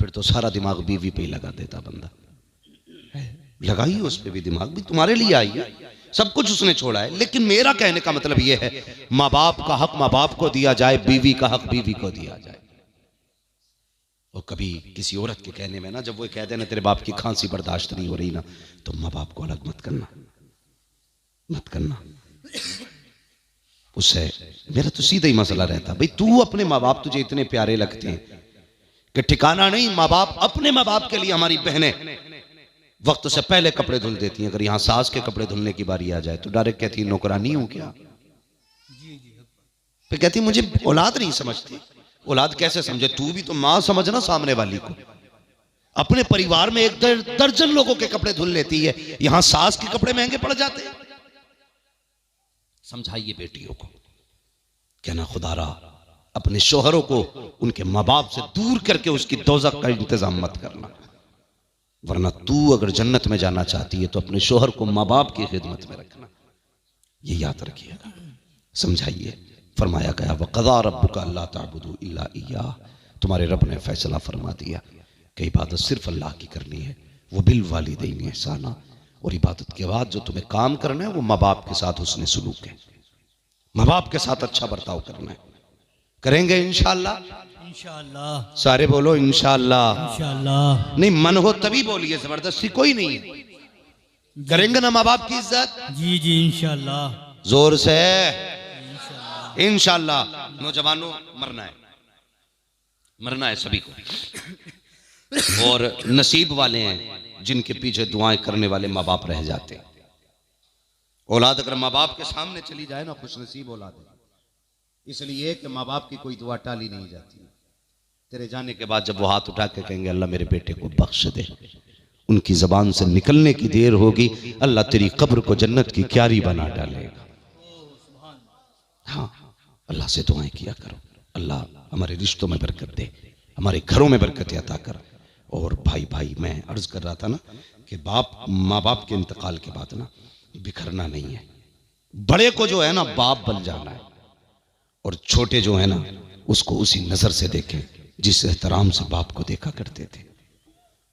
फिर तो सारा दिमाग बीवी पे ही लगा देता बंदा। लगाइए उस पे भी दिमाग, भी तुम्हारे लिए आई है, सब कुछ उसने छोड़ा है। लेकिन मेरा कहने का मतलब यह है माँ बाप का हक माँ बाप को दिया जाए, बीवी का हक बीवी को दिया जाए। और कभी किसी औरत के कहने में ना जब वो कह देना तेरे बाप की खांसी बर्दाश्त नहीं हो रही ना, तो माँ बाप को अलग मत करना, मत करना। उससे मेरा तो सीधा ही मसला रहता भाई तू अपने माँ बाप तुझे इतने प्यारे लगते हैं कि ठिकाना नहीं। माँ बाप अपने माँ बाप के लिए हमारी बहनें वक्त से पहले कपड़े धुल देती हैं। अगर यहाँ सास के कपड़े धुलने की बारी आ जाए तो डायरेक्ट कहती है नौकरानी हूं क्या। फिर कहती मुझे औलाद नहीं समझती। औलाद कैसे समझे? तू भी तो माँ समझना सामने वाली को। अपने परिवार में 1 दर्जन लोगों के कपड़े धुल लेती है, यहां सास के कपड़े महंगे पड़ जाते हैं। समझाइए बेटियों को, कहना खुदारा अपने शोहरों को उनके माँ बाप से दूर करके उसकी दोज़ख का इंतजाम मत करना, वरना तू अगर जन्नत में जाना चाहती है तो अपने शोहर को माँ बाप की खिदमत में रखना। ये याद रखिएगा, समझाइए। फरमाया गया वक़ज़ा रब्बुका अल्ला ताबुदू इल्ला इय्याह, तुम्हारे रब ने फैसला फरमा दिया कि इबादत सिर्फ अल्लाह की करनी है। वो बिल वालिदैन ihसाना, और इबादत के बाद जो तुम्हें काम करना है वो माँ बाप के साथ उसने सुलूक है, माँ बाप के साथ अच्छा बर्ताव करना है। करेंगे इंशाअल्लाह। इंशाअल्लाह। सारे बोलो इंशाअल्लाह। इंशाअल्लाह। नहीं मन हो तभी बोलिए, जबरदस्ती कोई नहीं है। करेंगे ना माँ बाप की इज्जत? जी जी इंशाअल्लाह। जोर से इंशाअल्लाह। नौजवानों मरना है, मरना है सभी को। और नसीब वाले हैं जिनके पीछे दुआएं करने वाले माँ बाप रह जाते हैं। औलाद अगर माँ बाप के सामने चली जाए ना, खुश नसीब औलाद है। इसलिए कि माँ बाप की कोई दुआ टाली नहीं जाती। तेरे जाने के बाद जब वो हाथ उठा के कहेंगे अल्लाह मेरे बेटे को बख्श दे, उनकी जबान से निकलने की देर होगी, अल्लाह तेरी कब्र को जन्नत की क्यारी बना डालेगा। हाँ, अल्लाह से दुआएं किया करो, अल्लाह हमारे रिश्तों में बरकत दे, हमारे घरों में बरकत अता कर। और भाई मैं अर्ज कर रहा था ना कि माँ बाप के इंतकाल के बाद ना बिखरना नहीं है। बड़े को जो है ना बाप बन जाना है, और छोटे जो है ना उसको उसी नजर से देखें जिस एहतराम से बाप को देखा करते थे।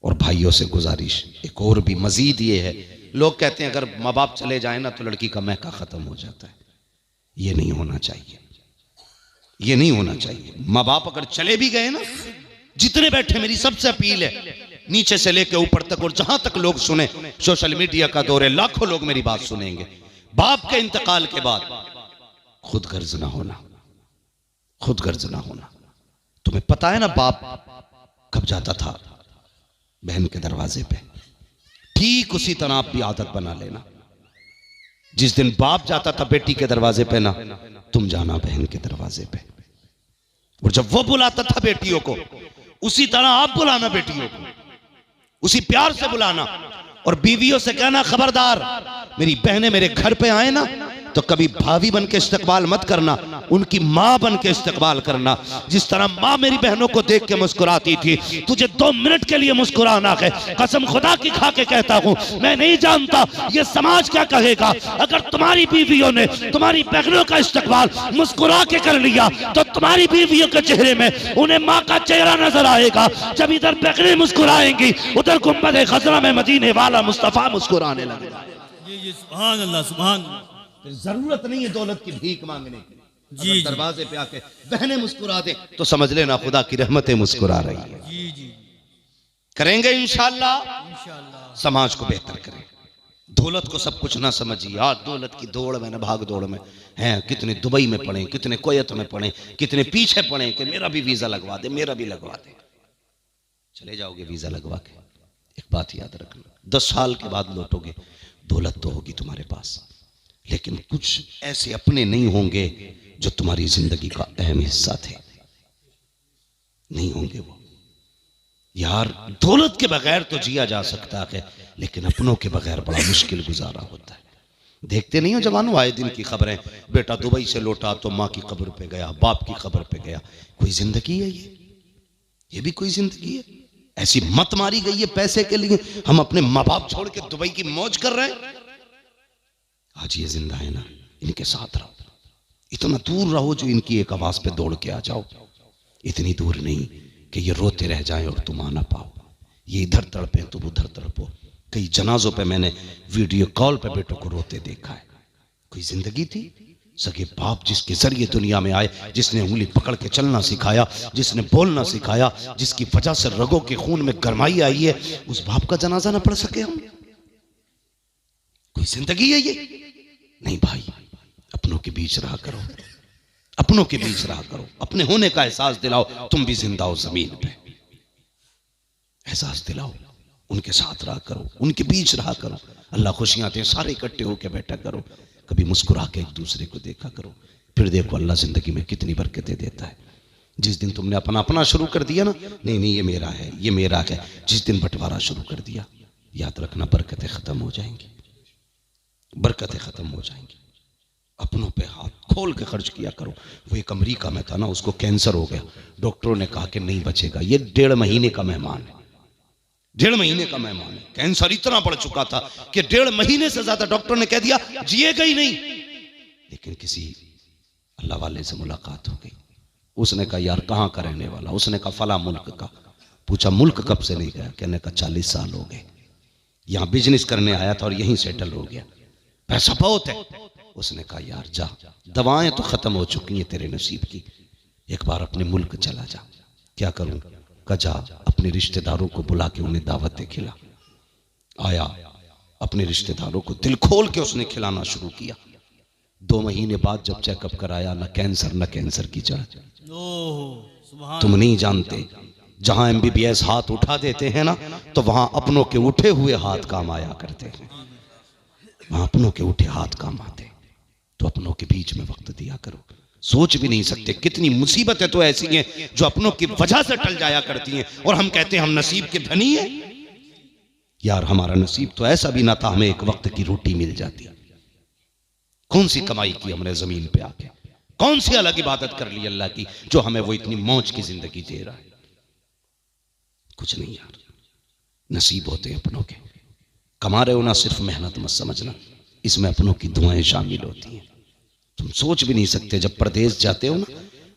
और भाइयों से गुजारिश एक और भी मजीद ये है, लोग कहते हैं अगर माँ बाप चले जाए ना तो लड़की का महका खत्म हो जाता है। ये नहीं होना चाहिए, ये नहीं होना चाहिए। माँ बाप अगर चले भी गए ना, जितने बैठे मेरी सबसे अपील है, नीचे से लेके ऊपर तक और जहां तक लोग सुने, सोशल मीडिया का दौर है, लाखों लोग मेरी बात सुनेंगे। बाप के इंतकाल के बाद खुद गर्ज ना होना, खुद गर्ज ना होना। तुम्हें पता है ना बाप कब जाता था बहन के दरवाजे पे, ठीक उसी तरह आप भी आदत बना लेना। जिस दिन बाप जाता था बेटी के दरवाजे पे ना, तुम जाना बहन के दरवाजे पे। और जब वो बुलाता था बेटियों को, उसी तरह आप बुलाना बेटियों को, उसी प्यार से बुलाना। और बीवियों से कहना खबरदार मेरी बहनें मेरे घर पे आए ना तो कभी भाभी बन के इस्तकबाल मत करना, उनकी माँ बन के इस्तकबाल करना। जिस तरह माँ मेरी बहनों को देख के मुस्कुराती थी, तुझे 2 मिनट के लिए मुस्कुराना है। कसम खुदा की खा के कहता हूँ, मैं नहीं जानता ये समाज क्या कहेगा। अगर तुम्हारी बीवियों ने तुम्हारी बहनों का इस्तकबाल मुस्कुरा के कर लिया तो तुम्हारी बीवियों के चेहरे में उन्हें माँ का चेहरा नजर आएगा। जब इधर बहनें मुस्कुराएंगी, उधर गुंबद खजरा में मदीने वाला मुस्तफा मुस्कुराने लगेगा। जी जी सुभान अल्लाह, सुभान अल्लाह। जरूरत नहीं है दौलत की भीख मांगने की। जी दरवाजे पे आके बहनें मुस्कुरा दे तो समझ लेना खुदा की रहमतें मुस्कुरा रही है। जी जी करेंगे इंशाअल्लाह, इंशाअल्लाह। समाज को बेहतर करें। दौलत को सब कुछ ना समझिए। आज दौलत की दौड़ में ना भाग दौड़ में हैं, कितने दुबई में पढ़े, कितने कुवैत में पढ़े, कितने पीछे पढ़े कि मेरा भी वीजा लगवा दे, मेरा भी लगवा दे। चले जाओगे वीजा लगवा के, एक बात याद रखना, 10 साल के बाद लौटोगे, दौलत तो होगी तुम्हारे पास, लेकिन कुछ ऐसे अपने नहीं होंगे जो तुम्हारी जिंदगी का अहम हिस्सा थे, नहीं होंगे वो। यार दौलत के बगैर तो जिया जा सकता है, लेकिन अपनों के बगैर बड़ा मुश्किल गुजारा होता है। देखते नहीं हो जवानों, आए दिन की खबरें, बेटा दुबई से लौटा तो माँ की कब्र पे गया, बाप की कब्र पे गया। कोई जिंदगी है ये भी कोई जिंदगी है? ऐसी मत मारी गई है पैसे के लिए, हम अपने माँ बाप छोड़ के दुबई की मौज कर रहे हैं। आज ये जिंदा है ना, इनके साथ रहो, इतना दूर रहो जो इनकी एक आवाज पे दौड़ के आ जाओ। इतनी दूर नहीं कि ये रोते रह जाएं और तुम आ ना पाओ, ये इधर तड़पे तुम उधर तड़पो। कई जनाजों पे मैंने वीडियो कॉल पे बेटों को रोते देखा है। कोई जिंदगी थी? सगे बाप जिसके जरिए दुनिया में आए, जिसने उंगली पकड़ के चलना सिखाया, जिसने बोलना सिखाया, जिसकी वजह से रगों के खून में गरमाई आई है, उस बाप का जनाजा ना पढ़ सके हम? कोई जिंदगी है ये? नहीं भाई, अपनों के बीच रहा करो, अपनों के बीच रहा करो, अपने होने का एहसास दिलाओ। तुम भी जिंदा हो जमीन पे, एहसास दिलाओ, उनके साथ रहा करो, उनके बीच रहा करो। अल्लाह खुशियां दे, सारे इकट्ठे होकर बैठा करो, कभी मुस्कुरा के एक दूसरे को देखा करो, फिर देखो अल्लाह जिंदगी में कितनी बरकतें देता है। जिस दिन तुमने अपना अपना शुरू कर दिया ना, नहीं नहीं ये मेरा है, ये मेरा है, जिस दिन बंटवारा शुरू कर दिया, याद रखना बरकतें खत्म हो जाएंगी, बरकतें खत्म हो जाएंगी। अपनों पे हाथ खोल के खर्च किया करो। वो एक अमेरिका में था ना, उसको कैंसर हो गया, डॉक्टरों ने कहा कि नहीं बचेगा, ये 1.5 महीने का मेहमान है, 1.5 महीने का मेहमान है। कैंसर इतना बढ़ चुका था कि 1.5 महीने से ज्यादा डॉक्टर ने कह दिया जिएगा ही नहीं। लेकिन किसी अल्लाह वाले से मुलाकात हो गई, उसने कहा यार कहाँ का रहने वाला? उसने कहा फला मुल्क का। पूछा मुल्क कब से नहीं गया? कहने का 40 साल हो गए, यहाँ बिजनेस करने आया था और यहीं सेटल हो गया, पैसा बहुत है। उसने कहा यार जा, दवाएं तो खत्म हो चुकी हैं तेरे नसीब की, एक बार अपने मुल्क चला जा, क्या करूं? कजा अपने रिश्तेदारों को बुला के उन्हें दावतें खिला। आया, अपने रिश्तेदारों को दिल खोल के उसने खिलाना शुरू किया। 2 महीने बाद जब चेकअप कराया, न कैंसर की जड़। तुम नहीं जानते, जहां MBBS हाथ उठा देते हैं ना, तो वहां अपनों के उठे हुए हाथ काम आया करते हैं। वहां अपनों के उठे हाथ काम आते। तो अपनों के बीच में वक्त दिया करो। सोच भी नहीं सकते कितनी मुसीबतें तो ऐसी हैं जो अपनों की वजह से टल जाया करती हैं, और हम कहते हैं हम नसीब के धनी हैं। यार, हमारा नसीब तो ऐसा भी ना था, हमें एक वक्त की रोटी मिल जाती। कौन सी कमाई की हमने जमीन पे आके, कौन सी अलग इबादत कर ली अल्लाह की जो हमें वो इतनी मौज की जिंदगी दे रहा है? कुछ नहीं यार, नसीब होते हैं अपनों के। कमा रहे हो ना, सिर्फ मेहनत मत समझना, इसमें अपनों की दुआएं शामिल होती हैं। तुम सोच भी नहीं सकते, जब परदेश जाते हो ना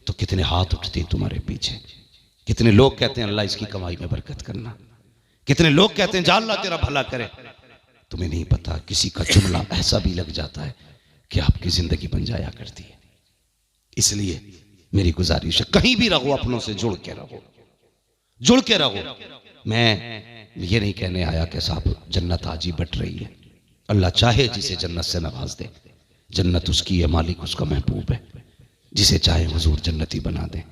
तो कितने हाथ उठते हैं तुम्हारे पीछे। कितने लोग कहते हैं अल्लाह इसकी कमाई में बरकत करना, कितने लोग कहते हैं जा अल्लाह तेरा भला करे। तुम्हें नहीं पता किसी का जुमला ऐसा भी लग जाता है कि आपकी जिंदगी बन जाया करती है। इसलिए मेरी गुजारिश है, कहीं भी रहो अपनों से जुड़ के रहो, जुड़ के रहो। मैं ये नहीं कहने आया कि साहब जन्नत आज ही बट रही है। अल्लाह चाहे जिसे जन्नत से नवाज दे, जन्नत उसकी है, मालिक उसका महबूब है। जिसे चाहे हुजूर जन्नती बना दे।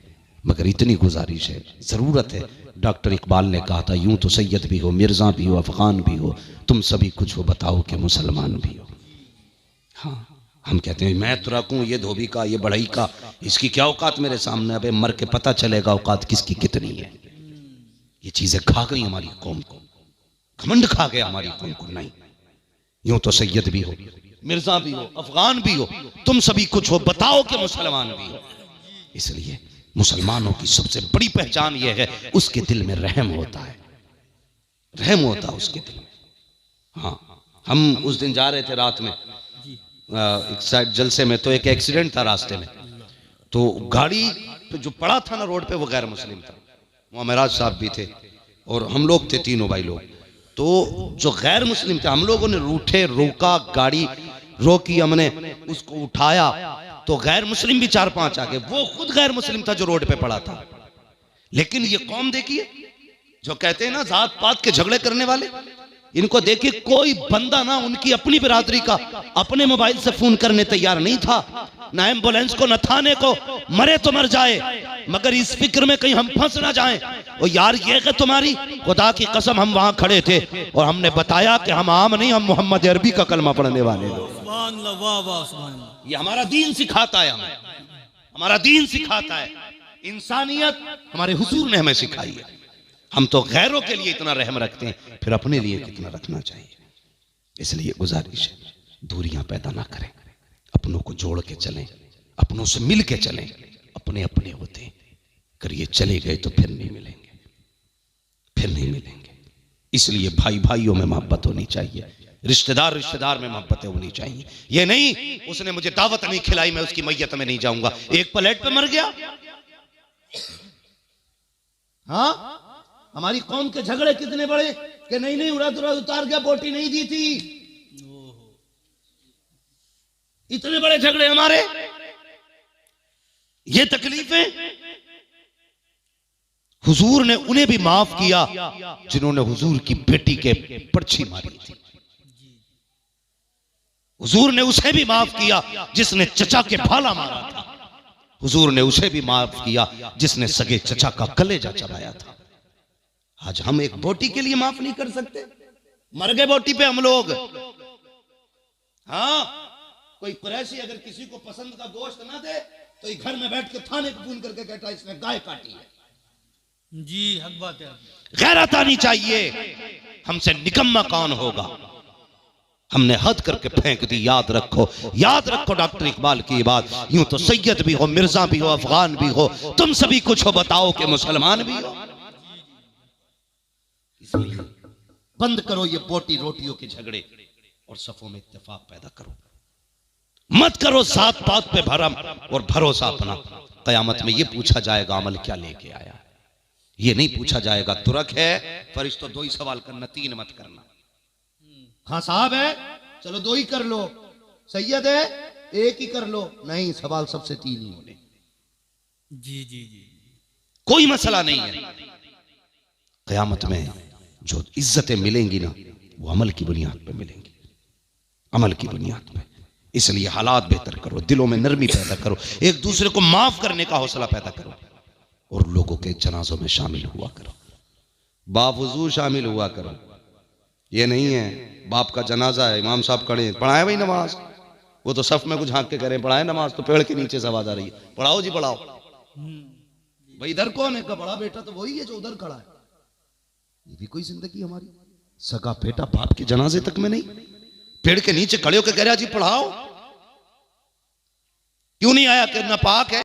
मगर इतनी गुजारिश है, जरूरत है। डॉक्टर इकबाल ने कहा था, यूं तो सैयद भी हो, मिर्जा भी हो, अफगान भी हो, तुम सभी कुछ हो, बताओ कि मुसलमान भी हो। हाँ, हम कहते हैं मैं तो रखूं ये धोबी का, ये बढ़ई का, इसकी क्या औकात मेरे सामने। अबे मर के पता चलेगा औकात किसकी कितनी है। ये चीजें खा गई हमारी कौम को, घमंड खा गया हमारी कौम को। नहीं, यूं तो सैयद भी हो, मिर्जा भी हो, अफगान भी हो, तुम सभी कुछ हो, बताओ कि मुसलमान भी हो। इसलिए मुसलमानों की सबसे बड़ी पहचान यह है, उसके दिल में रहम होता है, रहम होता है उसके दिल में। हाँ, हम उस दिन जा रहे थे रात में एक साइड जलसे में, तो एक एक्सीडेंट था रास्ते में। तो गाड़ी पे जो पड़ा था ना रोड पे, वो गैर मुस्लिम था। वहाँ महराज साहब भी थे और हम लोग थे, तीनों भाई लोग। तो जो गैर मुस्लिम थे, हम लोगों ने रूठे, रोका, गाड़ी रोकी, हमने उसको उठाया, तो गैर मुस्लिम भी 4-5 आ गए। वो खुद गैर मुस्लिम था जो रोड पे पड़ा था। लेकिन ये कौम देखिए, जो कहते हैं ना जात पात के झगड़े करने वाले, इनको देखिए, कोई बंदा ना उनकी अपनी बिरादरी का अपने मोबाइल से फोन करने तैयार नहीं था, ना एम्बुलेंस को, न थाने को। मरे तो मर जाए, मगर इस फिक्र में कहीं हम फंस ना जाएं। और यार ये कि तुम्हारी खुदा की कसम, हम वहां खड़े थे और हमने बताया कि हम आम नहीं, हम मोहम्मद अरबी का कलमा पढ़ने वाले हैं। ये हमारा दीन सिखाता है, हमारा दीन सिखाता है। इंसानियत हमारे हुजूर ने हमें सिखाई है। हम तो गैरों के लिए इतना रहम रखते हैं, फिर अपने लिए कितना रखना चाहिए। इसलिए गुजारिश है, दूरियां पैदा ना करें, अपनों को जोड़ के चलें, अपनों से मिल के चलें। अपने अपने होते हैं, अगर ये चले गए तो फिर नहीं मिलेंगे, फिर नहीं मिलेंगे। इसलिए भाई भाइयों में मोहब्बत होनी चाहिए, रिश्तेदार रिश्तेदार में मोहब्बतें होनी चाहिए। ये नहीं उसने मुझे दावत नहीं खिलाई, मैं उसकी मैयत में नहीं जाऊंगा। एक प्लेट पे मर गया। हाँ, हमारी कौम के झगड़े कितने बड़े कि नहीं उड़द उतार गया, बोटी नहीं दी थी। इतने बड़े झगड़े हमारे, ये तकलीफें। हुजूर ने उन्हें भी माफ किया जिन्होंने हुजूर की बेटी के पर्ची मारी थी। हुजूर ने उसे भी माफ किया जिसने चचा के भाला मारा था। हुजूर ने उसे भी माफ किया जिसने सगे चचा का कलेजा चबाया था। आज हम एक बोटी के लिए माफ नहीं कर सकते, मर गए बोटी पे हम लोग। हाँ, कोई कुरैशी अगर किसी को पसंद का गोश्त ना दे तो ये घर में बैठ के थाने को फोन करके कहता है इसने गाय काटी है। जी हक बात है। गैरत आनी चाहिए। हमसे निकम्मा कौन होगा? हमने हद करके फेंक दी। याद रखो, याद रखो डॉक्टर इकबाल की बात। यूं तो सैयद भी हो, मिर्जा भी हो, अफगान भी हो, तुम सभी कुछ हो, बताओ कि मुसलमान भी हो। इसलिए बंद करो ये बोटी रोटियों के झगड़े और सफों में इत्तेफाक पैदा करो। मत करो जात पात पे भरम और भरोसा अपना। कयामत में ये पूछा जाएगा अमल क्या लेके आया। ये नहीं पूछा जाएगा तुरक है फरिश्तों 2 ही सवाल करना, 3 मत करना। हाँ साहब है, चलो 2 ही कर लो। सैयद है, 1 ही कर लो। नहीं, सवाल सबसे 3 ही होने। जी जी जी। कोई मसला नहीं है। क़यामत में जो इज्जतें मिलेंगी ना, वो अमल की बुनियाद पे मिलेंगी, अमल की बुनियाद पे। इसलिए हालात बेहतर करो, दिलों में नरमी पैदा करो, एक दूसरे को माफ करने का हौसला पैदा करो, और लोगों के जनाजों में शामिल हुआ करो, बावजूद शामिल हुआ करो। ये नहीं है बाप का जनाजा है, इमाम साहब खड़े, पढ़ाए भाई नमाज, वो तो सफ में कुछ झांक के करें, पढ़ाए नमाज, तो पेड़ के नीचे से आवाज आ रही है, पढ़ाओ जी पढ़ाओ। भाई इधर कौन है? का बड़ा बेटा तो वही है जो उधर खड़ा है। ये भी कोई जिंदगी हमारी? सगा बेटा बाप के जनाजे तक में नहीं, पेड़ के नीचे खड़े होकर कह रहा जी पढ़ाओ, क्यों नहीं आया? कि नापाक है।